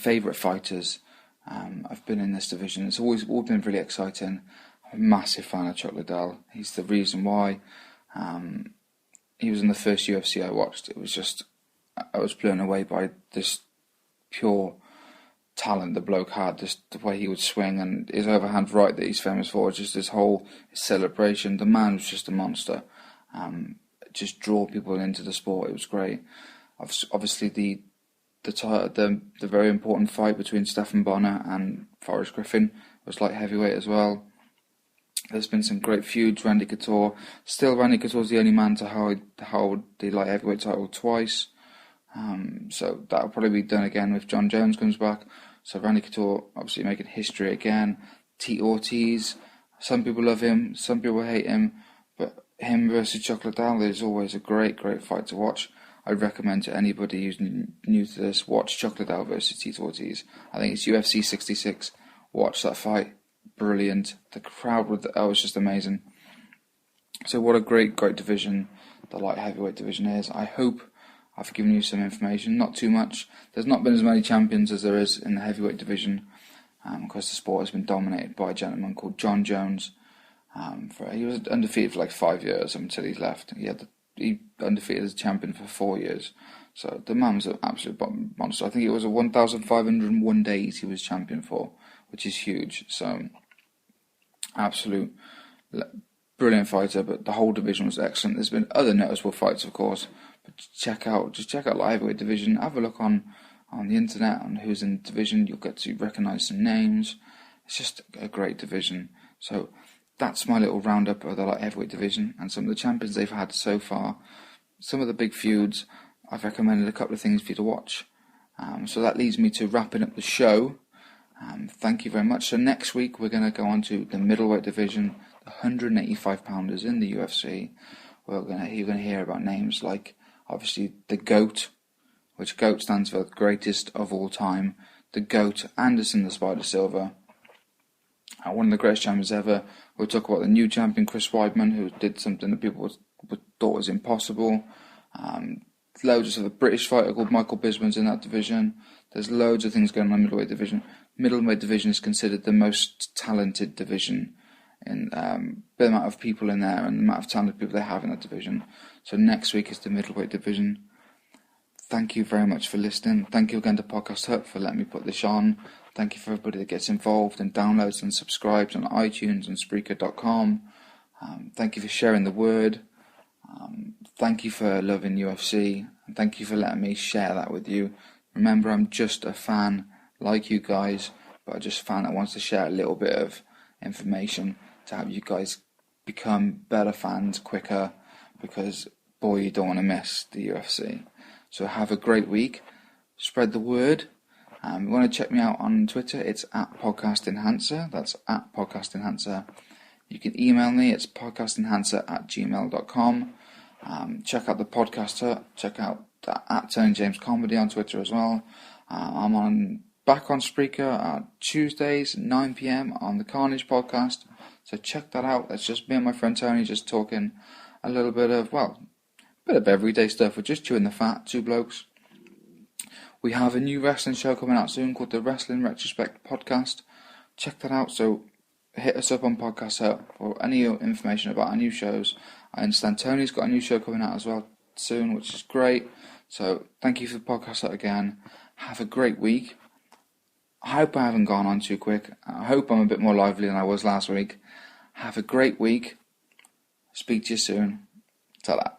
favourite fighters I've been in this division. It's always been really exciting. I'm a massive fan of Chuck Liddell. He's the reason why. He was in the first UFC I watched. It was just, I was blown away by this pure talent the bloke had, just the way he would swing, and his overhand right that he's famous for, just his whole celebration. The man was just a monster. Just draw people into the sport. It was great. Obviously the very important fight between Stephan Bonner and Forrest Griffin was light heavyweight as well. There's been some great feuds. Randy Couture, still Randy Couture's the only man to hold the light heavyweight title twice. So that'll probably be done again if John Jones comes back. So Randy Couture obviously making history again. Tito Ortiz, some people love him, some people hate him, but him versus Chuck Liddell is always a great fight to watch. I'd recommend to anybody who's new to this, watch Chuck Liddell versus Tito Ortiz. I think it's UFC 66. Watch that fight. Brilliant. The crowd was just amazing. So what a great division the light heavyweight division is. I hope I've given you some information, not too much. There's not been as many champions as there is in the heavyweight division, because the sport has been dominated by a gentleman called John Jones. He was undefeated for like 5 years until he left. He undefeated as champion for 4 years. So the man was an absolute monster. I think it was 1,501 days he was champion for, which is huge. So absolute brilliant fighter, but the whole division was excellent. There's been other noticeable fights, of course, but check out the heavyweight division. Have a look on the internet on who's in the division. You'll get to recognise some names. It's just a great division. So that's my little roundup of the light heavyweight division and some of the champions they've had so far. Some of the big feuds. I've recommended a couple of things for you to watch. So that leads me to wrapping up the show. Thank you very much. So next week we're going to go on to the middleweight division, the 185 pounders in the UFC. You're going to hear about names like, obviously, the GOAT, which GOAT stands for greatest of all time. The GOAT, Anderson the Spider Silva. One of the greatest champions ever. We'll talk about the new champion, Chris Weidman, who did something that people thought was impossible. Loads of a British fighter called Michael Bisping's in that division. There's loads of things going on in the middleweight division. Middleweight division is considered the most talented division in the amount of people in there and the amount of talented people they have in that division. So next week is the middleweight division. Thank you very much for listening. Thank you again to Podcast Hut for letting me put this on. Thank you for everybody that gets involved and downloads and subscribes on iTunes and Spreaker.com. Thank you for sharing the word. Thank you for loving UFC. And thank you for letting me share that with you. Remember, I'm just a fan like you guys, but I'm just a fan that wants to share a little bit of information to help you guys become better fans quicker, because, boy, you don't want to miss the UFC. So have a great week. Spread the word. You want to check me out on Twitter, it's @PodcastEnhancer. That's @PodcastEnhancer. You can email me, it's podcastenhancer@gmail.com. Check out the Podcast Hut. Check out @Tony James Comedy on Twitter as well. I'm back on Spreaker Tuesdays, 9 PM on the Carnage podcast. So check that out. That's just me and my friend Tony just talking a little bit of, everyday stuff. We're just chewing the fat, two blokes. We have a new wrestling show coming out soon called the Wrestling Retrospect Podcast. Check that out. So hit us up on Podcast Hut for any information about our new shows. I understand Tony's got a new show coming out as well soon, which is great. So thank you for the Podcast Hut again. Have a great week. I hope I haven't gone on too quick. I hope I'm a bit more lively than I was last week. Have a great week. Speak to you soon. Ta-da.